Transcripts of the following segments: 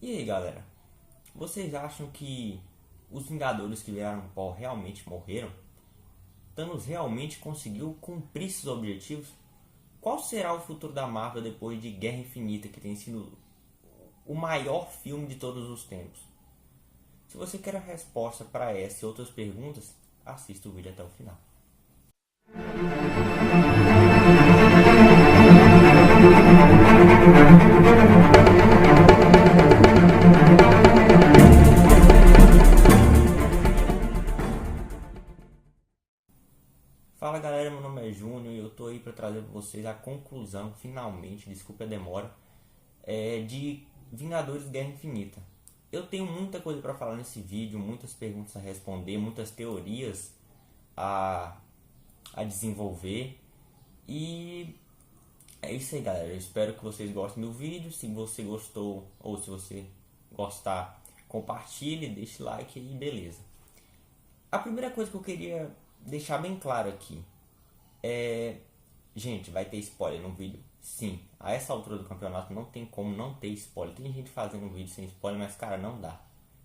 E aí, galera? Vocês acham que os Vingadores que viraram pó realmente morreram? Thanos realmente conseguiu cumprir seus objetivos? Qual será o futuro da Marvel depois de Guerra Infinita, que tem sido o maior filme de todos os tempos? Se você quer a resposta para essa e outras perguntas, assista o vídeo até o final. Fala galera, meu nome é Júnior e eu tô aí para trazer para vocês a conclusão, finalmente, desculpa a demora, de Vingadores Guerra Infinita. Eu tenho muita coisa para falar nesse vídeo, muitas perguntas a responder, muitas teorias a, a desenvolver. E é isso aí, galera. Eu espero que vocês gostem do vídeo. Se você gostou ou se você gostar, compartilhe, deixe like e beleza. A primeira coisa que eu queria deixar bem claro aqui é... Gente, vai ter spoiler no vídeo? Sim. A essa altura do campeonato não tem como não ter spoiler. Tem gente fazendo um vídeo sem spoiler, mas cara, não dá.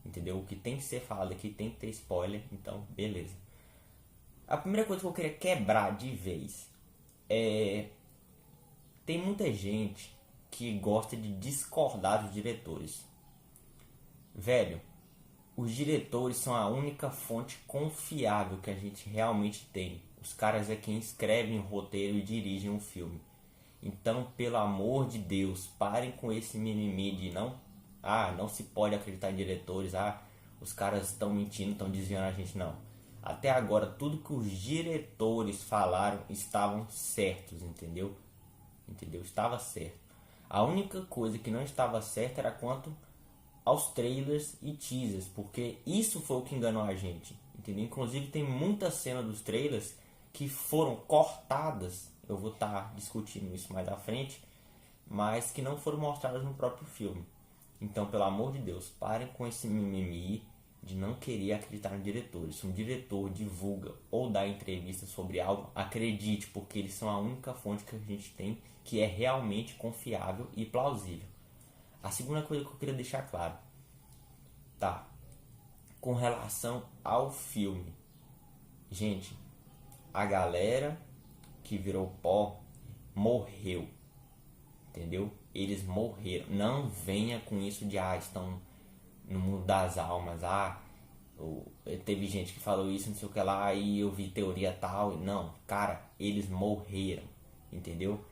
Entendeu? O que tem que ser falado aqui tem que ter spoiler, então beleza. A primeira coisa que eu queria quebrar de vez é... Tem muita gente que gosta de discordar dos diretores. Velho, os diretores são a única fonte confiável que a gente realmente tem. Os caras é quem escrevem o roteiro e dirigem um filme. Então, pelo amor de Deus, parem com esse mimimi de não se pode acreditar em diretores, os caras estão mentindo, estão desviando a gente, não. Até agora, tudo que os diretores falaram estavam certos, entendeu? Entendeu? Estava certo. A única coisa que não estava certa era quanto aos trailers e teasers, porque isso foi o que enganou a gente, entendeu? Inclusive tem muita cena dos trailers que foram cortadas, eu vou estar discutindo isso mais à frente, mas que não foram mostradas no próprio filme. Então, pelo amor de Deus, parem com esse mimimi de não querer acreditar no diretor. Se um diretor divulga ou dá entrevista sobre algo, acredite, porque eles são a única fonte que a gente tem que é realmente confiável e plausível. A segunda coisa que eu queria deixar claro, tá? Com relação ao filme, gente, a galera que virou pó morreu, entendeu? Eles morreram. Não venha com isso de estão no mundo das almas, teve gente que falou isso, não sei o que lá, e eu vi teoria tal. Não, cara, eles morreram, entendeu?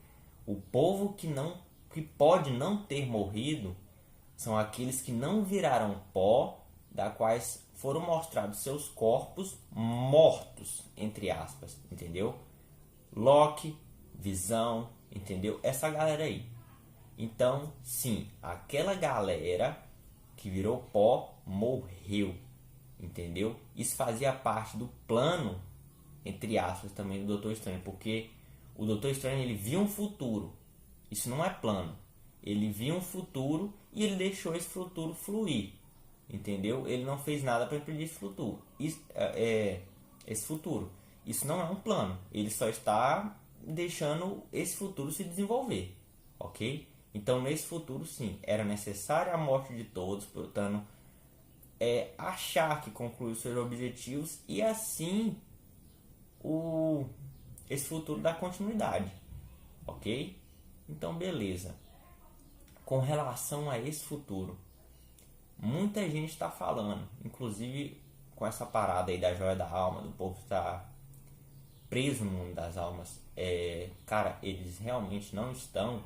O povo que pode não ter morrido são aqueles que não viraram pó, da quais foram mostrados seus corpos mortos, entre aspas, entendeu? Loki, Visão, entendeu? Essa galera aí. Então, sim, aquela galera que virou pó morreu, entendeu? Isso fazia parte do plano, entre aspas, também do Doutor Estranho, porque o Doutor Estranho ele viu um futuro. Isso não é plano. Ele viu um futuro e ele deixou esse futuro fluir, entendeu? Ele não fez nada para impedir esse futuro. Isso não é um plano. Ele só está deixando esse futuro se desenvolver, ok? Então, nesse futuro, sim, era necessária a morte de todos, portanto, achar que concluiu seus objetivos e assim o esse futuro dá continuidade, ok? Então, beleza. Com relação a esse futuro, muita gente está falando, inclusive com essa parada aí da joia da alma, do povo estar preso no mundo das almas. Cara, eles realmente não estão.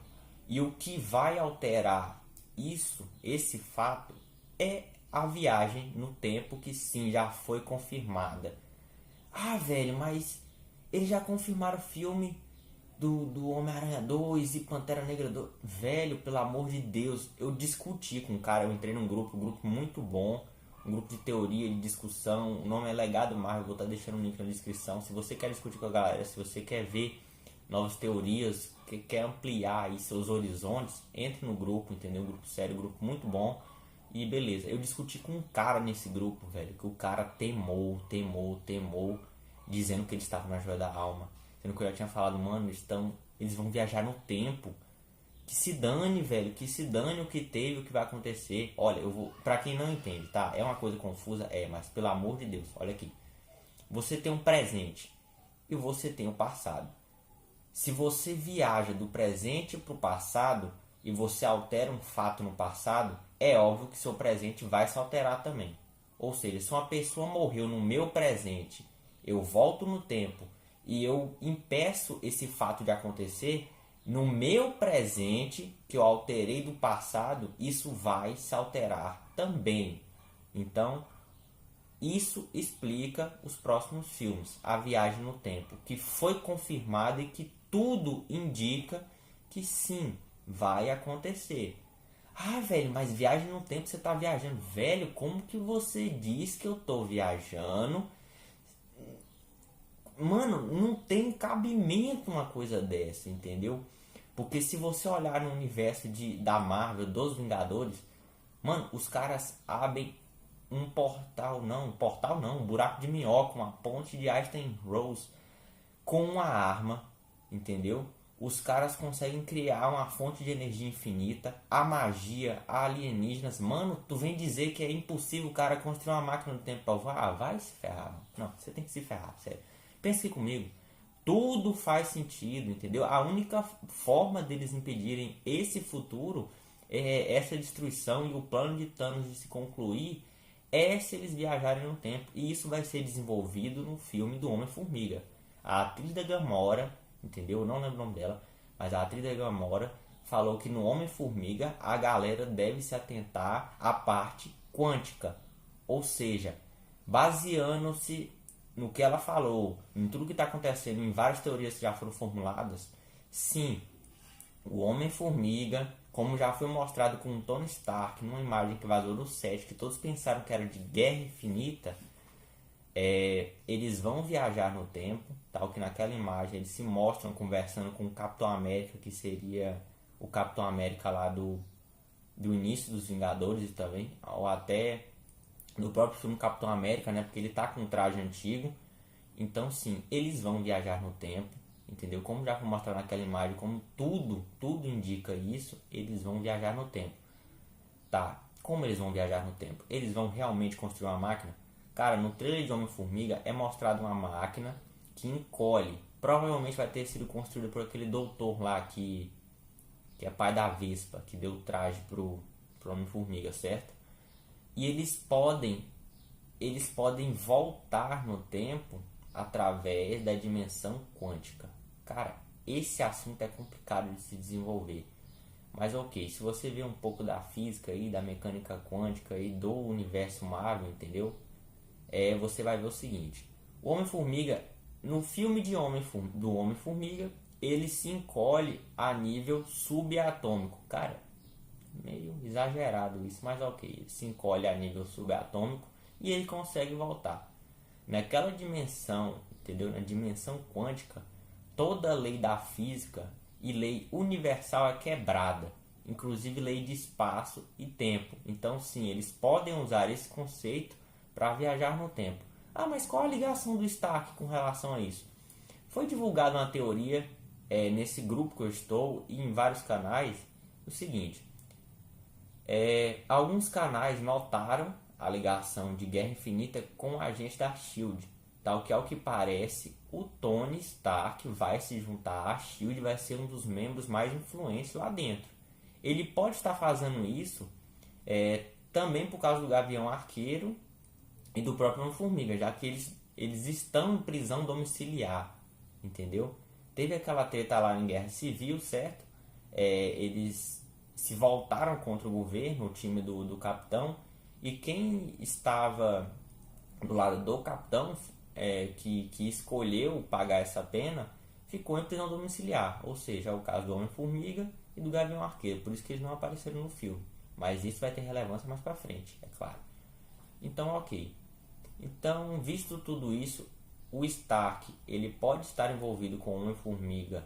E o que vai alterar isso, esse fato, é a viagem no tempo que sim já foi confirmada. Velho, mas eles já confirmaram o filme do Homem-Aranha 2 e Pantera Negra 2. Velho, pelo amor de Deus, eu discuti com o cara, eu entrei num grupo, um grupo muito bom, um grupo de teoria, de discussão. O nome é Legado Marvel, vou estar deixando o link na descrição. Se você quer discutir com a galera, se você quer ver novas teorias, que quer ampliar aí seus horizontes, entre no grupo, entendeu? Um grupo sério, um grupo muito bom. E beleza, eu discuti com um cara nesse grupo, velho, que o cara temou, dizendo que ele estava na joia da alma. Sendo que eu já tinha falado, mano, eles vão viajar no tempo. Que se dane, velho, que se dane o que teve, o que vai acontecer. Olha, eu vou, pra quem não entende, tá? É uma coisa confusa, mas pelo amor de Deus, olha aqui. Você tem um presente e você tem o passado. Se você viaja do presente para o passado e você altera um fato no passado, é óbvio que seu presente vai se alterar também. Ou seja, se uma pessoa morreu no meu presente, eu volto no tempo e eu impeço esse fato de acontecer, no meu presente, que eu alterei do passado, isso vai se alterar também. Então, isso explica os próximos filmes, A Viagem no Tempo, que foi confirmado e que tudo indica que sim, vai acontecer. Ah, velho, mas viagem no tempo você tá viajando. Velho, como que você diz que eu tô viajando? Mano, não tem cabimento uma coisa dessa, entendeu? Porque se você olhar no universo da Marvel, dos Vingadores, mano, os caras abrem um portal não, um buraco de minhoca, uma ponte de Einstein Rose com uma arma, entendeu? Os caras conseguem criar uma fonte de energia infinita, a magia, a alienígenas. Mano, tu vem dizer que é impossível o cara construir uma máquina do tempo pra voar? Ah, vai se ferrar. Não, você tem que se ferrar, sério. Pensa aqui comigo. Tudo faz sentido, entendeu? A única forma deles impedirem esse futuro, essa destruição e o plano de Thanos de se concluir, é se eles viajarem no tempo. E isso vai ser desenvolvido no filme do Homem-Formiga. A atriz da Gamora, entendeu? Eu não lembro o nome dela, mas a atriz da Gamora falou que no Homem-Formiga a galera deve se atentar à parte quântica. Ou seja, baseando-se no que ela falou, em tudo que está acontecendo, em várias teorias que já foram formuladas, sim, o Homem-Formiga, como já foi mostrado com o Tony Stark, numa imagem que vazou do set, que todos pensaram que era de Guerra Infinita, eles vão viajar no tempo, tal que naquela imagem eles se mostram conversando com o Capitão América, que seria o Capitão América lá do início dos Vingadores também, ou até no próprio filme Capitão América, né? Porque ele tá com um traje antigo. Então sim, eles vão viajar no tempo, entendeu? Como já foi mostrado naquela imagem, como tudo indica isso, eles vão viajar no tempo. Tá, como eles vão viajar no tempo? Eles vão realmente construir uma máquina? Cara, no trailer de Homem-Formiga é mostrado uma máquina que encolhe. Provavelmente vai ter sido construída por aquele doutor lá que é pai da Vespa, que deu o traje pro Homem-Formiga, certo? E eles podem voltar no tempo através da dimensão quântica. Cara, esse assunto é complicado de se desenvolver. Mas ok, se você vê um pouco da física aí, da mecânica quântica aí, do universo Marvel, entendeu? Você vai ver o seguinte. O Homem-Formiga, no filme do Homem-Formiga, ele se encolhe a nível subatômico. Cara, meio exagerado isso, mas ok. Ele se encolhe a nível subatômico e ele consegue voltar. Naquela dimensão, entendeu? Na dimensão quântica, toda lei da física e lei universal é quebrada, inclusive lei de espaço e tempo. Então sim, eles podem usar esse conceito para viajar no tempo. Ah, mas qual a ligação do Stark com relação a isso? Foi divulgada uma teoria nesse grupo que eu estou e em vários canais, o seguinte. Alguns canais notaram a ligação de Guerra Infinita com o agente da SHIELD. Tal que, ao que parece, o Tony Stark vai se juntar à SHIELD e vai ser um dos membros mais influentes lá dentro. Ele pode estar fazendo isso também por causa do Gavião Arqueiro e do próprio Homem-Formiga, já que eles estão em prisão domiciliar, entendeu? Teve aquela treta lá em Guerra Civil, certo? Eles se voltaram contra o governo, o time do Capitão, e quem estava do lado do Capitão, que escolheu pagar essa pena, ficou em prisão domiciliar, ou seja, é o caso do Homem-Formiga e do Gavião Arqueiro, por isso que eles não apareceram no filme, mas isso vai ter relevância mais pra frente, é claro. Então, ok. Então, visto tudo isso, o Stark ele pode estar envolvido com o Homem-Formiga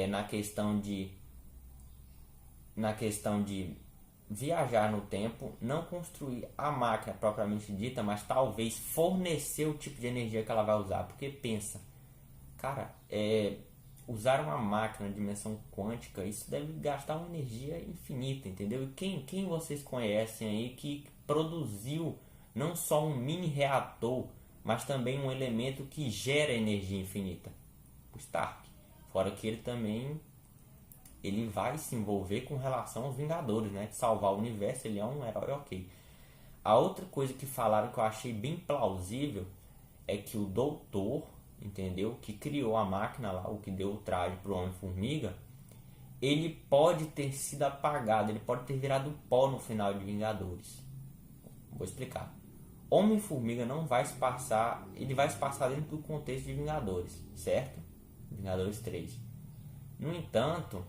na questão de viajar no tempo, não construir a máquina propriamente dita, mas talvez fornecer o tipo de energia que ela vai usar. Porque pensa, cara, usar uma máquina de dimensão quântica, isso deve gastar uma energia infinita, entendeu? E quem vocês conhecem aí que produziu não só um mini reator, mas também um elemento que gera energia infinita? O Stark. Fora que ele vai se envolver com relação aos Vingadores, né? De salvar o universo, ele é um herói, ok. A outra coisa que falaram que eu achei bem plausível é que o doutor, entendeu? Que criou a máquina lá, o que deu o traje pro Homem-Formiga, ele pode ter sido apagado, ele pode ter virado pó no final de Vingadores. Vou explicar. Homem-Formiga não vai se passar, ele vai se passar dentro do contexto de Vingadores, certo? Vingadores 3. No entanto,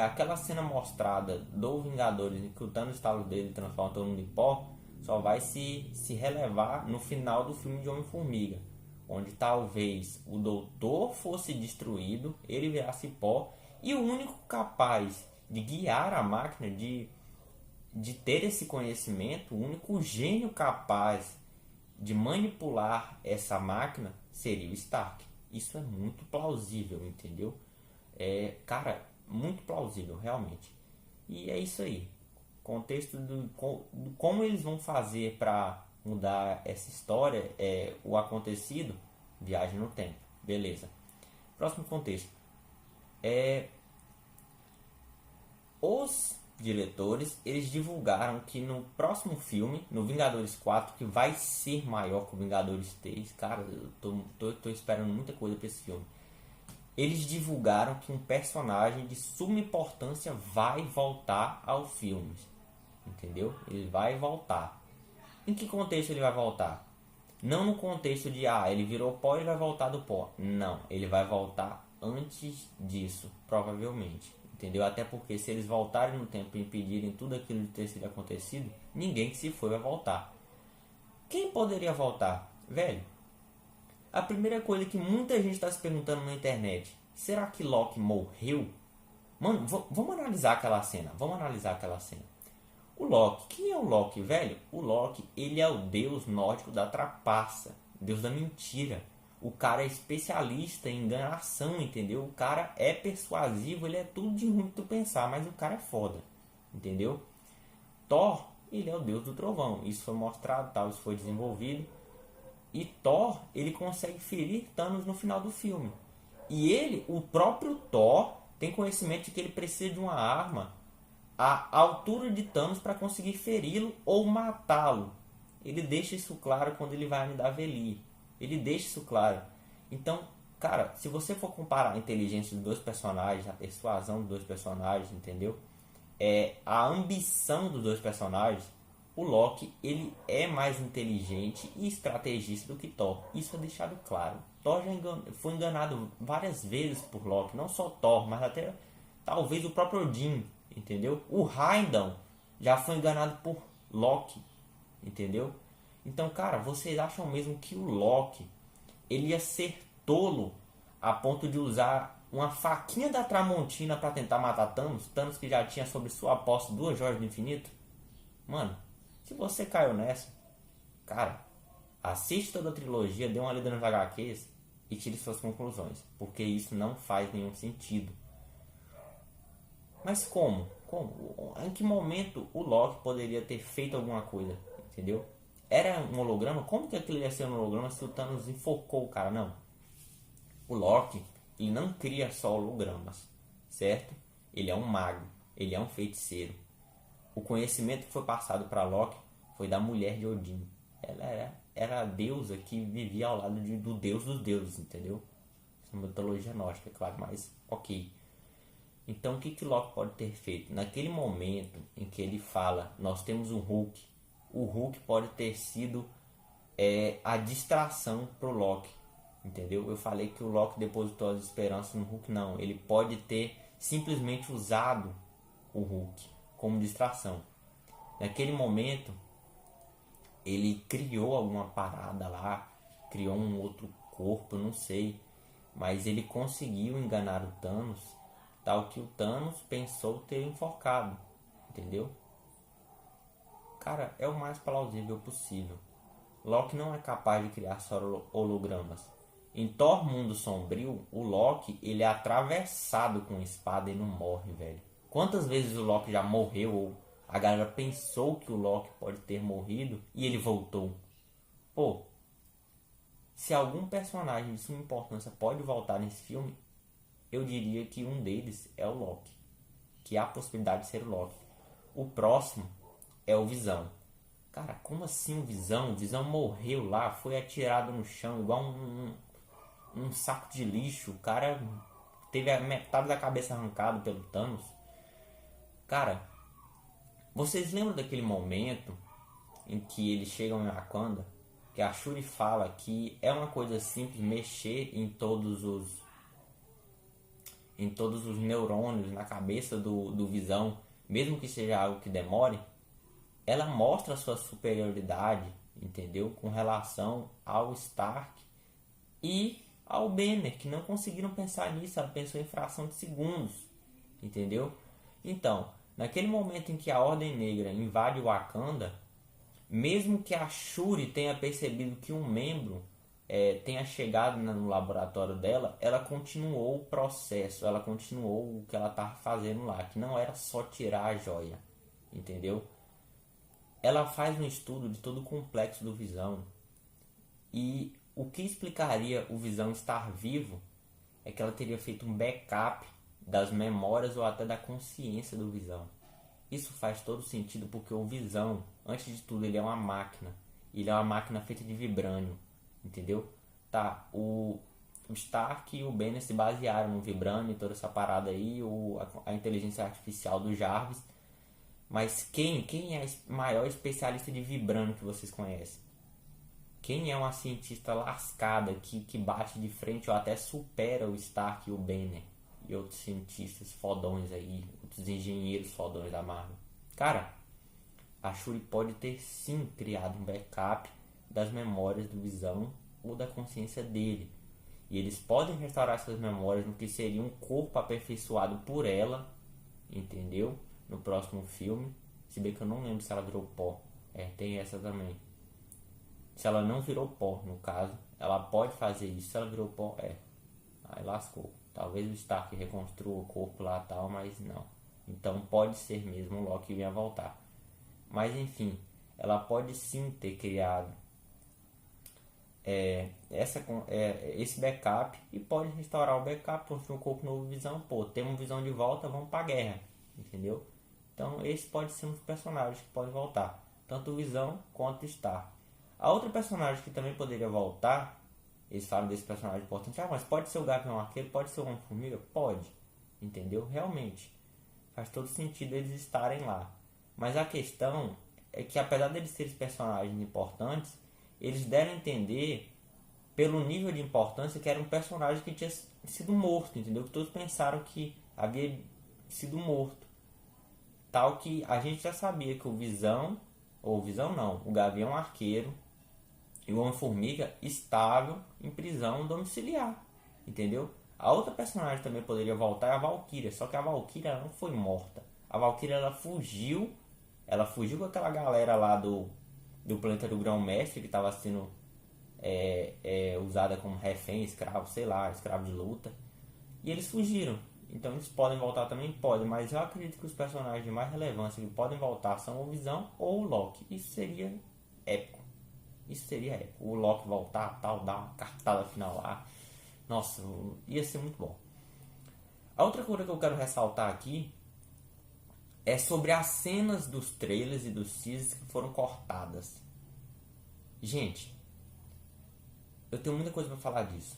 aquela cena mostrada do Vingadores em que o Thanos estala o dedo e transforma todo mundo em pó, só vai se relevar no final do filme de Homem-Formiga, onde talvez o doutor fosse destruído, ele virasse pó, e o único capaz de guiar a máquina, de ter esse conhecimento, o único gênio capaz de manipular essa máquina seria o Stark. Isso é muito plausível, entendeu? Cara, muito plausível, realmente. E é isso aí. Contexto do como eles vão fazer para mudar essa história, o acontecido, viagem no tempo. Beleza. Próximo contexto. Os diretores, eles divulgaram que no próximo filme, no Vingadores 4, que vai ser maior que o Vingadores 3, cara, eu tô esperando muita coisa para esse filme. Eles divulgaram que um personagem de suma importância vai voltar ao filme, entendeu? Ele vai voltar. Em que contexto ele vai voltar? Não no contexto de, ele virou pó e vai voltar do pó. Não, ele vai voltar antes disso, provavelmente. Entendeu? Até porque se eles voltarem no tempo e impedirem tudo aquilo de ter sido acontecido, ninguém que se foi vai voltar. Quem poderia voltar? Velho, a primeira coisa que muita gente está se perguntando na internet: será que Loki morreu? Mano, vamos analisar aquela cena. O Loki, quem é o Loki, velho? O Loki, ele é o deus nórdico da trapaça, deus da mentira. O cara é especialista em enganação, entendeu? O cara é persuasivo, ele é tudo de ruim que tu pensar, mas o cara é foda, entendeu? Thor, ele é o deus do trovão. Isso foi mostrado, tal, isso foi desenvolvido. E Thor, ele consegue ferir Thanos no final do filme. E ele, o próprio Thor, tem conhecimento de que ele precisa de uma arma à altura de Thanos para conseguir feri-lo ou matá-lo. Ele deixa isso claro quando ele vai a Nidavellir. Ele deixa isso claro. Então, cara, se você for comparar a inteligência dos dois personagens, a persuasão dos dois personagens, entendeu? A ambição dos dois personagens, o Loki, ele é mais inteligente e estrategista do que Thor. Isso é deixado claro. Thor já foi enganado várias vezes por Loki. Não só Thor, mas até talvez o próprio Odin, entendeu? O Heimdall já foi enganado por Loki, entendeu? Então, cara, vocês acham mesmo que o Loki, ele ia ser tolo a ponto de usar uma faquinha da Tramontina para tentar matar Thanos? Thanos que já tinha sobre sua posse 2 joias do infinito? Mano, se você caiu nessa, cara, assiste toda a trilogia, dê uma lida nos HQs e tire suas conclusões, porque isso não faz nenhum sentido. Mas como? Em que momento o Loki poderia ter feito alguma coisa, entendeu? Era um holograma? Como que aquilo ia ser um holograma se o Thanos enfocou o cara? Não. O Loki, ele não cria só hologramas, certo? Ele é um mago, ele é um feiticeiro. O conhecimento que foi passado para Loki foi da mulher de Odin. Ela era a deusa que vivia ao lado do deus dos deuses, entendeu? Isso é uma mitologia nórdica, é claro, mas ok. Então o que Loki pode ter feito? Naquele momento em que ele fala, nós temos um Hulk, o Hulk pode ter sido a distração pro Loki, entendeu? Eu falei que o Loki depositou as esperanças no Hulk, não. Ele pode ter simplesmente usado o Hulk como distração. Naquele momento, ele criou alguma parada lá, criou um outro corpo, não sei, mas ele conseguiu enganar o Thanos, tal que o Thanos pensou ter enforcado, entendeu? Cara, é o mais plausível possível. Loki não é capaz de criar só hologramas. Em Thor Mundo Sombrio, o Loki, ele é atravessado com espada e não morre, velho. Quantas vezes o Loki já morreu ou a galera pensou que o Loki pode ter morrido e ele voltou? Pô, se algum personagem de suma importância pode voltar nesse filme, eu diria que um deles é o Loki. Que há a possibilidade de ser o Loki. O próximo é o Visão. Cara, como assim o Visão? O Visão morreu lá, foi atirado no chão, igual um saco de lixo. O cara teve a metade da cabeça arrancada pelo Thanos. Cara, vocês lembram daquele momento em que eles chegam em Wakanda? Que a Shuri fala que é uma coisa simples mexer em todos os neurônios na cabeça do Visão, mesmo que seja algo que demore. Ela mostra a sua superioridade, entendeu? Com relação ao Stark e ao Banner, que não conseguiram pensar nisso, ela pensou em fração de segundos, entendeu? Então, naquele momento em que a Ordem Negra invade o Wakanda, mesmo que a Shuri tenha percebido que um membro tenha chegado no laboratório dela, ela continuou o processo, ela continuou o que ela estava fazendo lá, que não era só tirar a joia, entendeu? Ela faz um estudo de todo o complexo do Visão. E o que explicaria o Visão estar vivo é que ela teria feito um backup das memórias ou até da consciência do Visão. Isso faz todo sentido porque o Visão, antes de tudo, ele é uma máquina. Ele é uma máquina feita de vibrânio, entendeu? Tá, o Stark e o Banner se basearam no vibrânio e toda essa parada aí, a inteligência artificial do Jarvis. Mas quem é o maior especialista de vibrânio que vocês conhecem? Quem é uma cientista lascada que bate de frente ou até supera o Stark e o Banner? E outros cientistas fodões aí, outros engenheiros fodões da Marvel. Cara, a Shuri pode ter sim criado um backup das memórias do Visão ou da consciência dele. E eles podem restaurar essas memórias no que seria um corpo aperfeiçoado por ela, entendeu? No próximo filme. Se bem que eu não lembro se ela virou pó. Tem essa também. Se ela não virou pó, no caso, ela pode fazer isso. Se ela virou pó, aí lascou. Talvez o Stark reconstrua o corpo lá e tal, mas não. Então pode ser mesmo o Loki venha voltar. Mas ela pode sim ter criado esse backup e pode restaurar o backup, construir um corpo novo, Visão. Pô, temos Visão de volta, vamos pra guerra, entendeu? Então esse pode ser um dos personagens que pode voltar, tanto o Visão quanto o Stark. A outra personagem que também poderia voltar, eles falam desse personagem importante, mas pode ser o Gavião Arqueiro, pode ser o Homem-Formiga? Pode, entendeu? Realmente, faz todo sentido eles estarem lá. Mas a questão é que apesar deles serem personagens importantes, eles deram a entender, pelo nível de importância, que era um personagem que tinha sido morto, entendeu? Que todos pensaram que havia sido morto. Tal que a gente já sabia que o Visão, ou Visão não, o Gavião Arqueiro e o Homem-Formiga estavam em prisão domiciliar, entendeu? A outra personagem também poderia voltar é a Valkyria, só que a Valkyria não foi morta. A Valkyria ela fugiu com aquela galera lá do planeta do Grão-Mestre que estava sendo usada como refém, escravo, sei lá, escravo de luta. E eles fugiram. Então eles podem voltar também? Podem, mas eu acredito que os personagens de mais relevância que podem voltar são o Visão ou o Loki. Isso seria épico. O Loki voltar, tal, dar uma cartada final lá. Nossa, ia ser muito bom. A outra coisa que eu quero ressaltar aqui é sobre as cenas dos trailers e dos teasers que foram cortadas. Gente, eu tenho muita coisa para falar disso.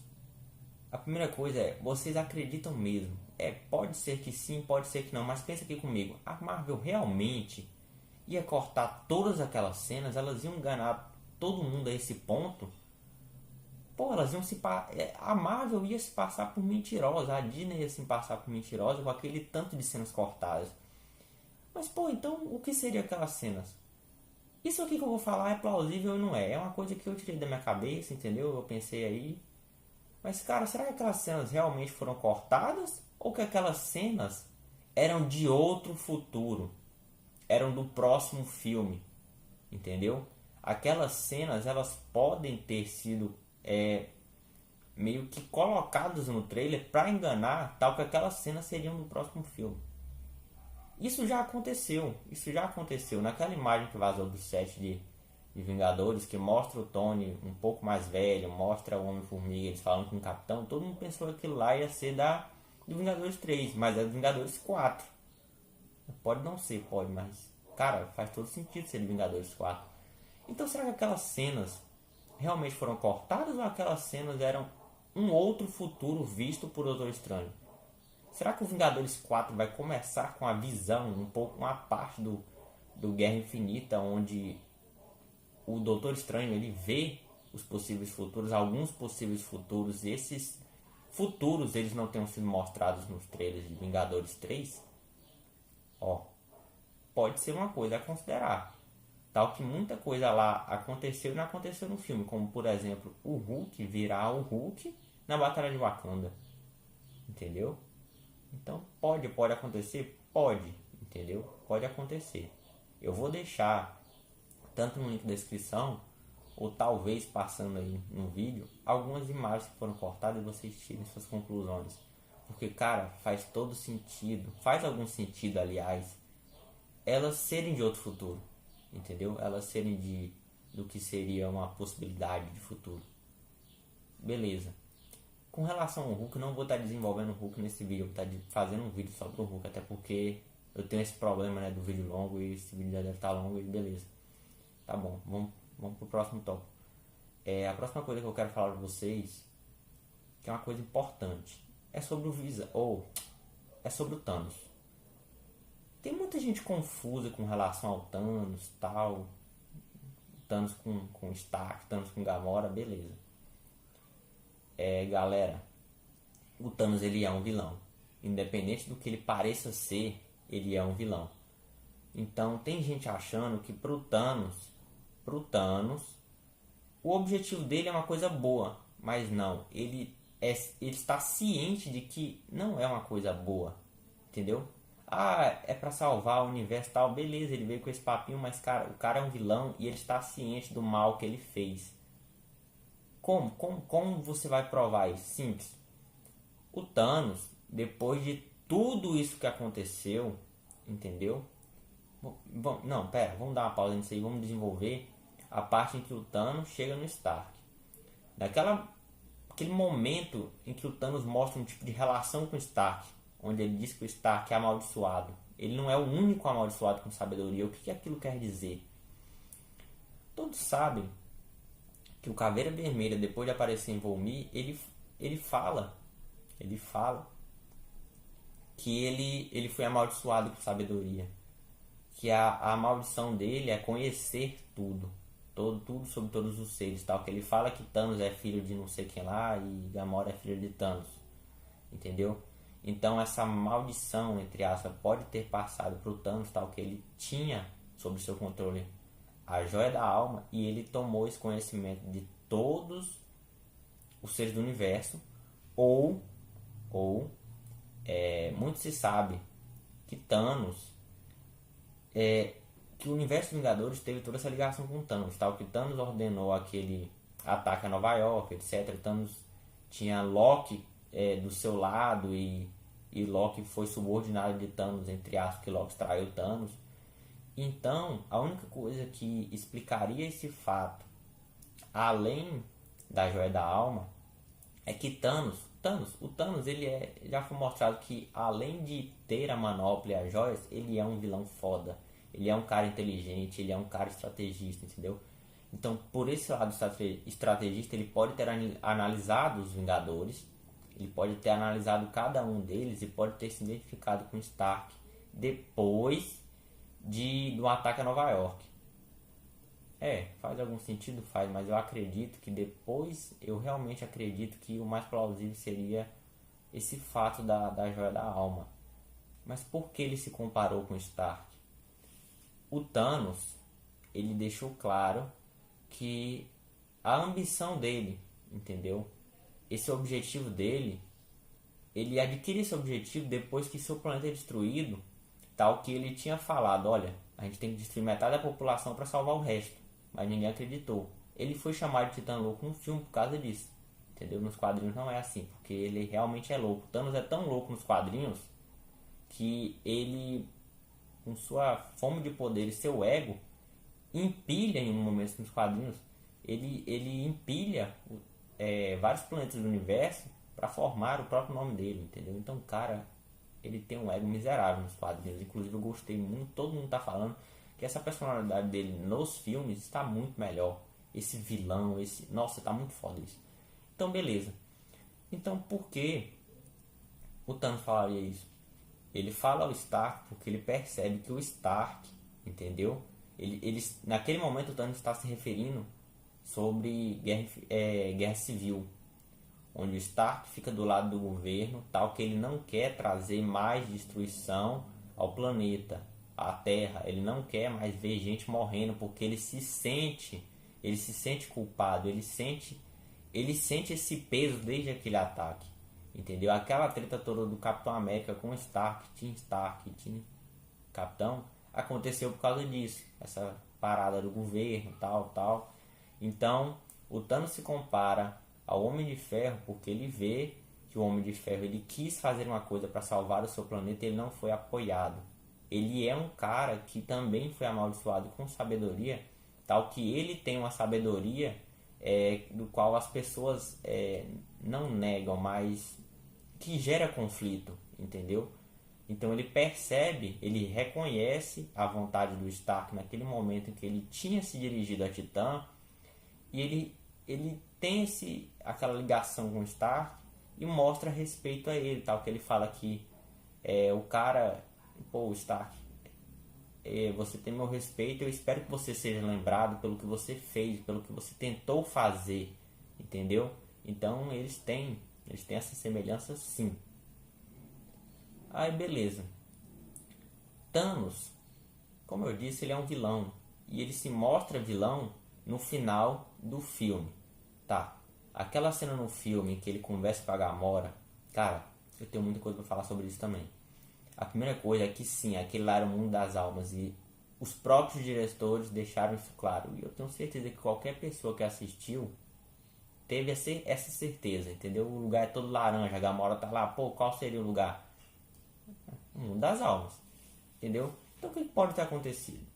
A primeira coisa é, vocês acreditam mesmo? Pode ser que sim, pode ser que não, mas pensa aqui comigo. A Marvel realmente ia cortar todas aquelas cenas? Elas iam enganar todo mundo a esse ponto? Pô, a Marvel ia se passar por mentirosa, a Disney ia se passar por mentirosa com aquele tanto de cenas cortadas. Mas pô, então o que seria aquelas cenas? Isso aqui que eu vou falar é plausível ou não é? É uma coisa que eu tirei da minha cabeça, entendeu? Eu pensei aí. Mas cara, será que aquelas cenas realmente foram cortadas? Ou que aquelas cenas eram de outro futuro? Eram do próximo filme? Entendeu? Aquelas cenas, elas podem ter sido meio que colocados no trailer para enganar, tal que aquelas cenas seriam do próximo filme. Isso já aconteceu, naquela imagem que vazou do set de Vingadores, que mostra o Tony um pouco mais velho, mostra o Homem-Formiga, eles falando com o Capitão, todo mundo pensou que aquilo lá ia ser do Vingadores 3, mas é do Vingadores 4. Pode não ser, pode, mas, cara, faz todo sentido ser de Vingadores 4. Então será que aquelas cenas realmente foram cortadas ou aquelas cenas eram um outro futuro visto por Doutor Estranho? Será que o Vingadores 4 vai começar com a visão, um pouco uma parte do Guerra Infinita, onde o Doutor Estranho ele vê os possíveis futuros, alguns possíveis futuros, e esses futuros eles não tenham sido mostrados nos trailers de Vingadores 3? Ó, pode ser uma coisa a considerar. Tal que muita coisa lá aconteceu e não aconteceu no filme, como por exemplo o Hulk virar o Hulk na Batalha de Wakanda, entendeu? Então pode acontecer? Pode, entendeu? Pode acontecer. Eu vou deixar tanto no link da descrição ou talvez passando aí no vídeo algumas imagens que foram cortadas e vocês tirem suas conclusões, porque cara, faz todo sentido, faz algum sentido aliás, elas serem de outro futuro, entendeu? Elas serem do que seria uma possibilidade de futuro. Beleza. Com relação ao Hulk, não vou estar desenvolvendo o Hulk nesse vídeo, vou estar fazendo um vídeo só pro Hulk, até porque eu tenho esse problema, né, do vídeo longo, e esse vídeo já deve estar longo, e beleza. Tá bom, vamos pro próximo tópico. A próxima coisa que eu quero falar pra vocês, que é uma coisa importante, é sobre é sobre o Thanos. Tem muita gente confusa com relação ao Thanos, tal, Thanos com Stark, Thanos com Gamora, beleza. Galera, o Thanos ele é um vilão. Independente do que ele pareça ser, ele é um vilão. Então tem gente achando que pro Thanos, o objetivo dele é uma coisa boa, mas não, ele está ciente de que não é uma coisa boa, entendeu? É pra salvar o universo tal, beleza, ele veio com esse papinho, mas cara, o cara é um vilão e ele está ciente do mal que ele fez. Como você vai provar isso? Simples. O Thanos, depois de tudo isso que aconteceu, entendeu? Vamos dar uma pausa nisso aí, vamos desenvolver a parte em que o Thanos chega no Stark. Aquele momento em que o Thanos mostra um tipo de relação com o Stark, onde ele diz que o Stark é amaldiçoado. Ele não é o único amaldiçoado com sabedoria. O que aquilo quer dizer? Todos sabem que o Caveira Vermelha, depois de aparecer em Volmir, ele fala que ele foi amaldiçoado com sabedoria, que a maldição dele é conhecer tudo sobre todos os seres, tal, que ele fala que Thanos é filho de não sei quem lá e Gamora é filho de Thanos, entendeu? Então essa maldição, entre aspas, pode ter passado para o Thanos, tal, que ele tinha sob seu controle a joia da alma, e ele tomou esse conhecimento de todos os seres do universo, muito se sabe que Thanos, que o universo dos Vingadores teve toda essa ligação com Thanos, tal, que Thanos ordenou aquele ataque a Nova York, etc. Thanos tinha Loki do seu lado, e Loki foi subordinado de Thanos, entre aspas, que Loki traiu Thanos. Então, a única coisa que explicaria esse fato, além da joia da alma, é que o Thanos já foi mostrado que, além de ter a manopla e as joias, ele é um vilão foda. Ele é um cara inteligente, ele é um cara estrategista, entendeu? Então, por esse lado estrategista, ele pode ter analisado os Vingadores, ele pode ter analisado cada um deles e pode ter se identificado com Stark depois do ataque a Nova York. Faz algum sentido? Faz, mas eu realmente acredito que o mais plausível seria esse fato da joia da alma. Mas por que ele se comparou com Stark? O Thanos, ele deixou claro que a ambição dele, entendeu? Esse objetivo dele, ele adquire esse objetivo depois que seu planeta é destruído, tal que ele tinha falado, olha, a gente tem que destruir metade da população para salvar o resto, mas ninguém acreditou. Ele foi chamado de Titã Louco no filme por causa disso. entendeu? Nos quadrinhos não é assim, porque ele realmente é louco. Thanos é tão louco nos quadrinhos que ele, com sua fome de poder e seu ego, empilha em um momento nos quadrinhos, ele empilha vários planetas do universo para formar o próprio nome dele, entendeu? Então, cara, ele tem um ego miserável nos quadrinhos. Inclusive, eu gostei muito, todo mundo tá falando que essa personalidade dele nos filmes está muito melhor. Esse vilão, nossa, tá muito foda isso. Então, beleza. Então, por que o Thanos falaria isso? Ele fala ao Stark porque ele percebe que o Stark, entendeu? Naquele momento o Thanos está se referindo sobre guerra civil, onde o Stark fica do lado do governo, tal que ele não quer trazer mais destruição ao planeta, à Terra. Ele não quer mais ver gente morrendo porque ele se sente culpado, ele sente esse peso desde aquele ataque, entendeu? Aquela treta toda do Capitão América com Stark, Team Capitão, aconteceu por causa disso, essa parada do governo, tal. Então, o Thanos se compara ao Homem de Ferro porque ele vê que o Homem de Ferro ele quis fazer uma coisa para salvar o seu planeta e ele não foi apoiado. Ele é um cara que também foi amaldiçoado com sabedoria, tal que ele tem uma sabedoria do qual as pessoas não negam, mas que gera conflito, entendeu? Então ele percebe, ele reconhece a vontade do Stark naquele momento em que ele tinha se dirigido a Titã, e ele tem aquela ligação com o Stark e mostra respeito a ele, tal que ele fala que o cara, pô, Stark, você tem meu respeito, eu espero que você seja lembrado pelo que você fez, pelo que você tentou fazer, entendeu? Então eles têm essa semelhança, sim. Aí beleza. Thanos, como eu disse, ele é um vilão e ele se mostra vilão no final do filme, tá? Aquela cena no filme em que ele conversa com a Gamora, cara, eu tenho muita coisa para falar sobre isso também. A primeira coisa é que sim, aquele lá era o mundo das almas e os próprios diretores deixaram isso claro. E eu tenho certeza que qualquer pessoa que assistiu teve essa certeza, entendeu? O lugar é todo laranja, a Gamora tá lá, pô, qual seria o lugar? O mundo das almas, entendeu? Então o que pode ter acontecido?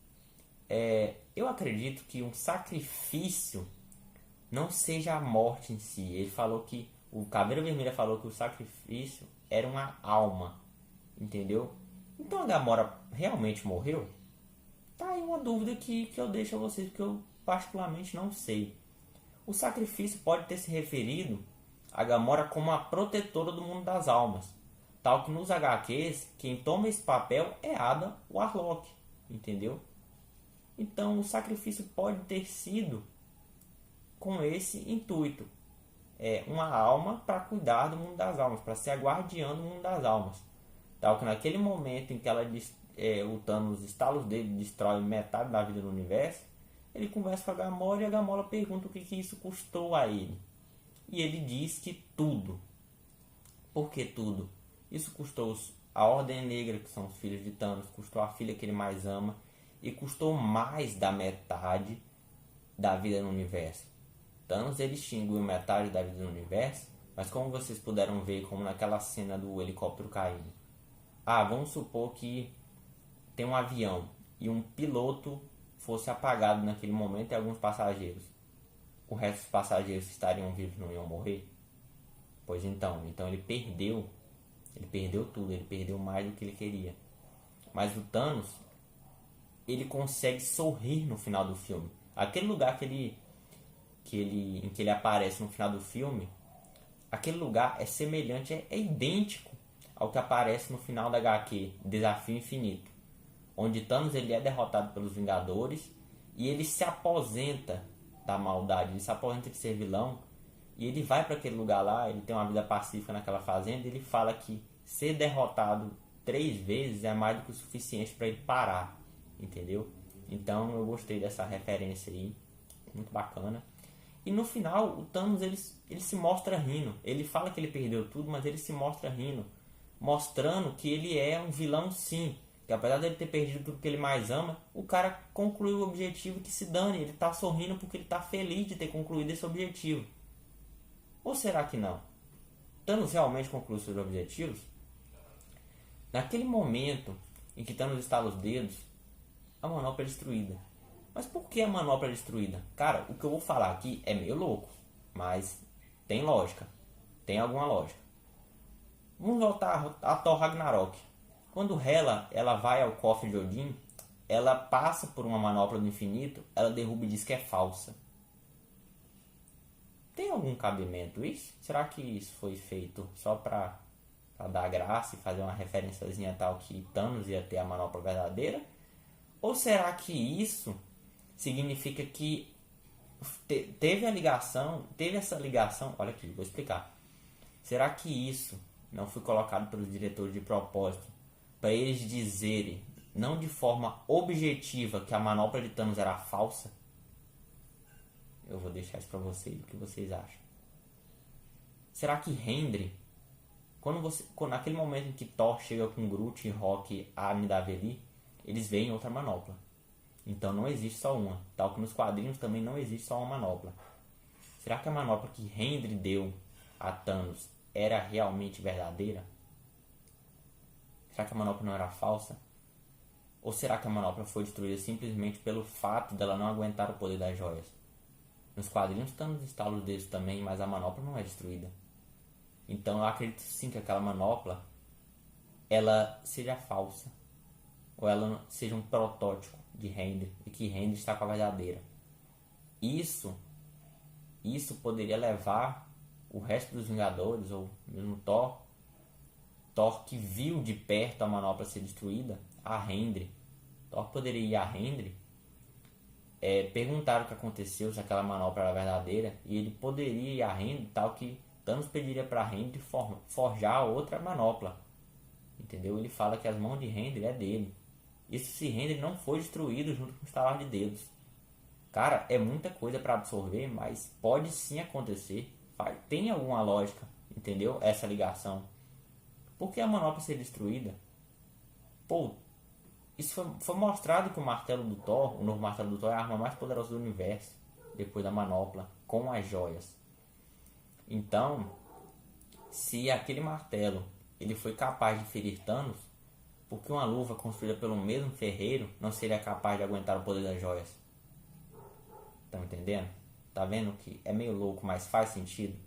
Eu acredito que um sacrifício não seja a morte em si. Ele falou que o Caveira Vermelha falou que o sacrifício era uma alma, entendeu? Então a Gamora realmente morreu? Tá aí uma dúvida que eu deixo a vocês, porque eu particularmente não sei. O sacrifício pode ter se referido a Gamora como a protetora do mundo das almas, tal que nos HQs quem toma esse papel é Adam Warlock, entendeu? Então o sacrifício pode ter sido com esse intuito, uma alma para cuidar do mundo das almas, para ser a guardiã do mundo das almas, tal que naquele momento em que o Thanos estala os dedos e destrói metade da vida do universo, ele conversa com a Gamora e a Gamora pergunta o que isso custou a ele, e ele diz que tudo. Por que tudo? Isso custou a Ordem Negra, que são os filhos de Thanos, custou a filha que ele mais ama e custou mais da metade da vida no universo. Thanos ele extinguiu metade da vida no universo, mas como vocês puderam ver, como naquela cena do helicóptero caindo. Vamos supor que tem um avião e um piloto fosse apagado naquele momento e alguns passageiros. O resto dos passageiros estariam vivos, não iam morrer? Pois então ele perdeu tudo, ele perdeu mais do que ele queria. Mas o Thanos, ele consegue sorrir no final do filme. Aquele lugar em que ele aparece no final do filme, aquele lugar é semelhante, é idêntico ao que aparece no final da HQ, Desafio Infinito, onde Thanos ele é derrotado pelos Vingadores e ele se aposenta da maldade, ele se aposenta de ser vilão e ele vai para aquele lugar lá, ele tem uma vida pacífica naquela fazenda e ele fala que ser derrotado 3 vezes é mais do que o suficiente para ele parar, entendeu? Então eu gostei dessa referência aí, muito bacana. E no final o Thanos ele se mostra rindo, ele fala que ele perdeu tudo, mas ele se mostra rindo, mostrando que ele é um vilão sim, que apesar dele ter perdido tudo que ele mais ama, o cara concluiu o objetivo, que se dane, ele tá sorrindo porque ele tá feliz de ter concluído esse objetivo. Ou será que não? Thanos realmente concluiu seus objetivos? Naquele momento em que Thanos estala os dedos, a manopla é destruída. Mas por que a manopla é destruída? Cara, o que eu vou falar aqui é meio louco, mas tem lógica. Tem alguma lógica. Vamos voltar a Thor Ragnarok. Quando Hela ela vai ao cofre de Odin, ela passa por uma manopla do infinito, ela derruba e diz que é falsa. Tem algum cabimento isso? Será que isso foi feito só para dar graça e fazer uma referenciazinha tal que Thanos ia ter a manopla verdadeira? Ou será que isso significa que teve essa ligação? Olha aqui, vou explicar. Será que isso não foi colocado pelos diretores de propósito para eles dizerem, não de forma objetiva, que a manopla de Thanos era falsa? Eu vou deixar isso para vocês, o que vocês acham? Será que Hendry, quando naquele momento em que Thor chega com Groot e Rock a Nidavellir, eles veem outra manopla? Então não existe só uma, tal que nos quadrinhos também não existe só uma manopla. Será que a manopla que Hendry deu a Thanos era realmente verdadeira? Será que a manopla não era falsa? Ou será que a manopla foi destruída simplesmente pelo fato dela não aguentar o poder das joias? Nos quadrinhos Thanos estala os dedos também, mas a manopla não é destruída. Então eu acredito sim que aquela manopla ela seja falsa, ou ela seja um protótipo de Hendry, e que Hendry está com a verdadeira. Isso poderia levar o resto dos Vingadores, ou mesmo Thor que viu de perto a manopla ser destruída, a Hendry. Thor poderia ir a Hendry, perguntar o que aconteceu, se aquela manopla era verdadeira, e ele poderia ir a Hendry, tal que Thanos pediria para Hendry forjar outra manopla. Entendeu? Ele fala que as mãos de Hendry é dele. Isso se Hendry não foi destruído junto com o estalar de dedos. Cara, é muita coisa para absorver, mas pode sim acontecer. Tem alguma lógica, entendeu? Essa ligação. Por que a manopla ser destruída? Pô, isso foi mostrado que o martelo do Thor, o novo martelo do Thor, é a arma mais poderosa do universo, depois da manopla, com as joias. Então, se aquele martelo ele foi capaz de ferir Thanos, por que uma luva construída pelo mesmo ferreiro não seria capaz de aguentar o poder das joias? Estão entendendo? Tá vendo que é meio louco, mas faz sentido?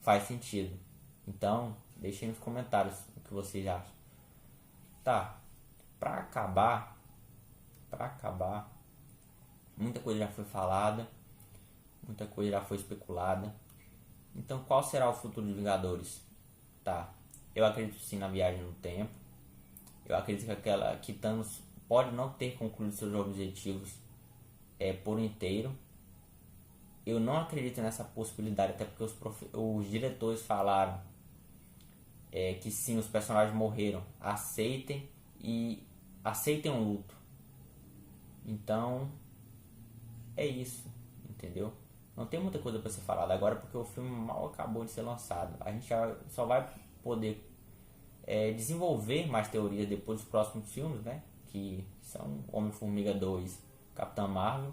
Faz sentido. Então, deixem nos comentários o que vocês acham. Tá, pra acabar, muita coisa já foi falada, muita coisa já foi especulada. Então, qual será o futuro dos Vingadores? Tá, eu acredito sim na viagem no tempo. Eu acredito que Thanos pode não ter concluído seus objetivos por inteiro. Eu não acredito nessa possibilidade, até porque os diretores falaram que sim, os personagens morreram. Aceitem o luto. Então, é isso, entendeu? Não tem muita coisa para ser falada agora, porque o filme mal acabou de ser lançado. A gente só vai poder desenvolver mais teorias depois dos próximos filmes, né? Que são Homem-Formiga 2, Capitã Marvel,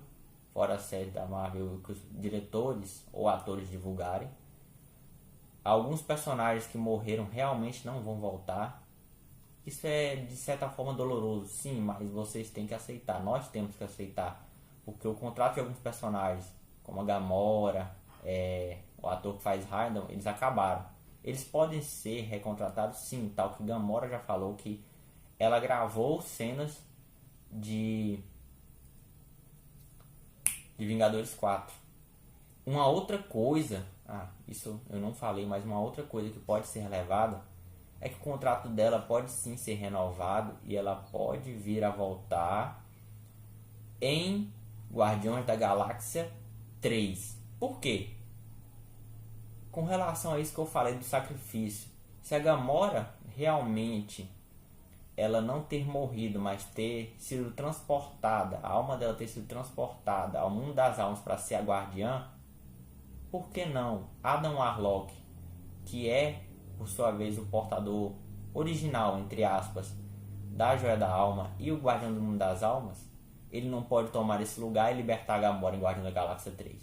fora a série da Marvel que os diretores ou atores divulgarem. Alguns personagens que morreram realmente não vão voltar. Isso é de certa forma doloroso, sim, mas vocês têm que aceitar, nós temos que aceitar, porque o contrato de alguns personagens, como a Gamora, o ator que faz Raiden, eles acabaram. Eles podem ser recontratados sim, tal que Gamora já falou que ela gravou cenas de Vingadores 4. Uma outra coisa, isso eu não falei, mas uma outra coisa que pode ser relevada é que o contrato dela pode sim ser renovado e ela pode vir a voltar em Guardiões da Galáxia 3. Por quê? Com relação a isso que eu falei do sacrifício, se a Gamora realmente ela não ter morrido, mas ter sido transportada, a alma dela ter sido transportada ao mundo das almas para ser a guardiã, por que não Adam Warlock, que é por sua vez o portador original, entre aspas, da Joia da Alma e o Guardião do Mundo das Almas, ele não pode tomar esse lugar e libertar a Gamora em Guardião da Galáxia 3?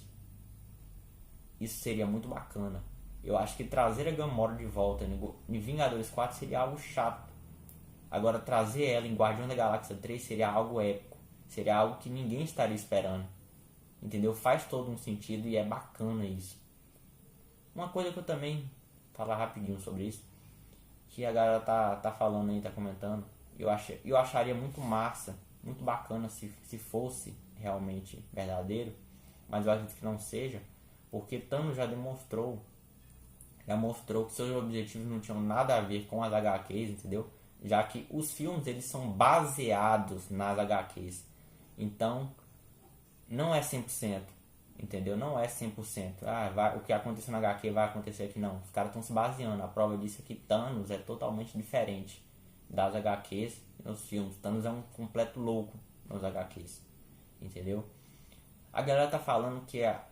Isso seria muito bacana. Eu acho que trazer a Gamora de volta em Vingadores 4 seria algo chato. Agora trazer ela em Guardião da Galáxia 3 seria algo épico. Seria algo que ninguém estaria esperando. Entendeu? Faz todo um sentido e é bacana isso. Uma coisa que eu também falar rapidinho sobre isso, que a galera tá falando aí, tá comentando, eu acharia muito massa, muito bacana se fosse realmente verdadeiro, mas eu acredito que não seja, porque Thanos já mostrou que seus objetivos não tinham nada a ver com as HQs, entendeu? Já que os filmes eles são baseados nas HQs. Então, não é 100%, entendeu? Não é 100%. O que aconteceu na HQ vai acontecer aqui, não. Os caras estão se baseando. A prova disso é que Thanos é totalmente diferente das HQs e nos filmes. Thanos é um completo louco nos HQs, entendeu? A galera tá falando que a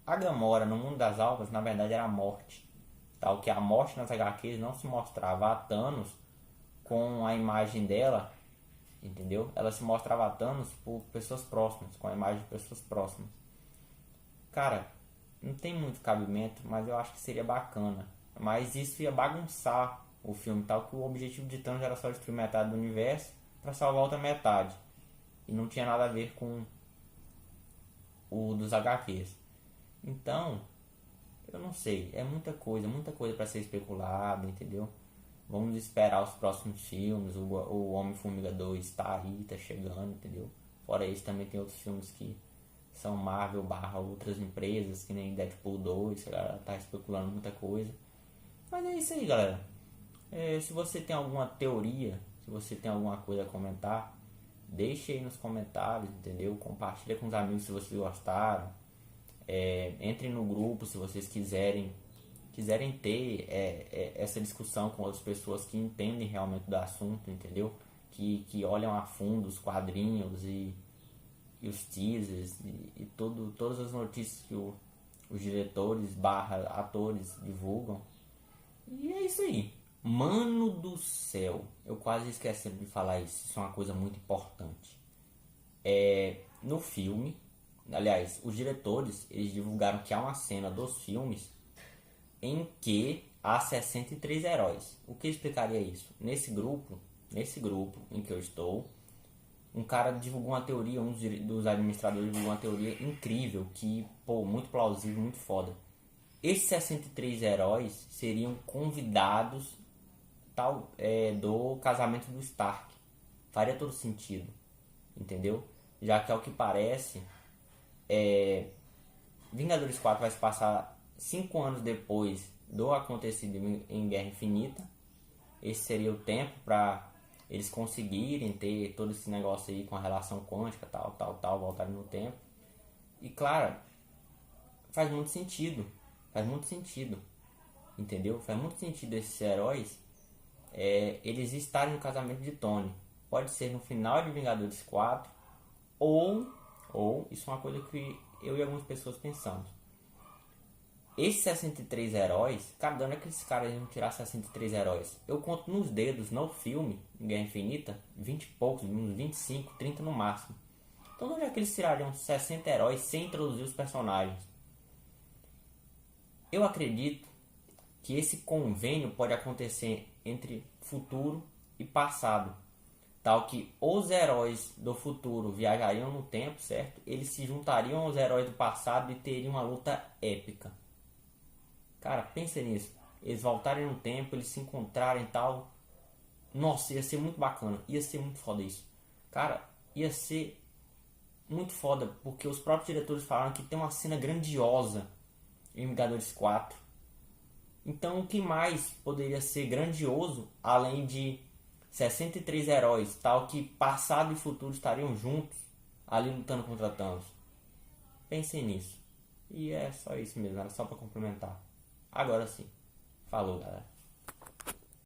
Gamora no mundo das almas, na verdade, era a morte. Tal que a morte nas HQs não se mostrava a Thanos com a imagem dela, entendeu? Ela se mostrava a Thanos por pessoas próximas, com a imagem de pessoas próximas. Cara, não tem muito cabimento, mas eu acho que seria bacana. Mas isso ia bagunçar o filme, tal que o objetivo de Thanos era só destruir metade do universo para salvar a outra metade. E não tinha nada a ver com o dos HQs. Então, eu não sei, é muita coisa para ser especulada, entendeu? Vamos esperar os próximos filmes. O Homem-Formiga 2 tá aí, tá chegando, entendeu? Fora isso, também tem outros filmes que são Marvel / outras empresas, que nem Deadpool 2, a galera tá especulando muita coisa. Mas é isso aí, galera. Se você tem alguma teoria, se você tem alguma coisa a comentar, deixe aí nos comentários, entendeu? Compartilha com os amigos se vocês gostaram. Entre no grupo se vocês quiserem ter essa discussão com outras pessoas que entendem realmente do assunto, entendeu? Que olham a fundo os quadrinhos e os teasers e todas as notícias que os diretores / atores divulgam. E é isso aí. Mano do céu, eu quase esqueci de falar isso. Isso é uma coisa muito importante. No filme, aliás, os diretores eles divulgaram que há uma cena dos filmes em que há 63 heróis. O que explicaria isso? Nesse grupo em que eu estou, um cara divulgou uma teoria, um dos administradores divulgou uma teoria incrível, muito plausível, muito foda. Esses 63 heróis seriam convidados do casamento do Stark. Faria todo sentido, entendeu? Já que ao que parece, Vingadores 4 vai se passar 5 anos depois do acontecido em Guerra Infinita. Esse seria o tempo para eles conseguirem ter todo esse negócio aí com a relação quântica, voltarem no tempo. E claro, faz muito sentido, entendeu? Faz muito sentido esses heróis eles estarem no casamento de Tony. Pode ser no final de Vingadores 4 ou isso é uma coisa que eu e algumas pessoas pensamos. Esses 63 heróis, cara, de onde é que esses caras iam tirar 63 heróis? Eu conto nos dedos, no filme, em Guerra Infinita, 20 e poucos, uns 25, 30 no máximo. Então de onde é que eles tirariam 60 heróis sem introduzir os personagens? Eu acredito que esse convênio pode acontecer entre futuro e passado. Tal que os heróis do futuro viajariam no tempo, certo? Eles se juntariam aos heróis do passado e teriam uma luta épica. Cara, pensa nisso. Eles voltarem no tempo, eles se encontrarem e tal. Nossa, ia ser muito bacana. Ia ser muito foda isso. Cara, ia ser muito foda. Porque os próprios diretores falaram que tem uma cena grandiosa em Vingadores 4. Então o que mais poderia ser grandioso além de 63 heróis, tal que passado e futuro estariam juntos ali lutando contra Thanos? Pensem nisso. E é só isso mesmo, era só pra complementar. Agora sim. Falou, galera.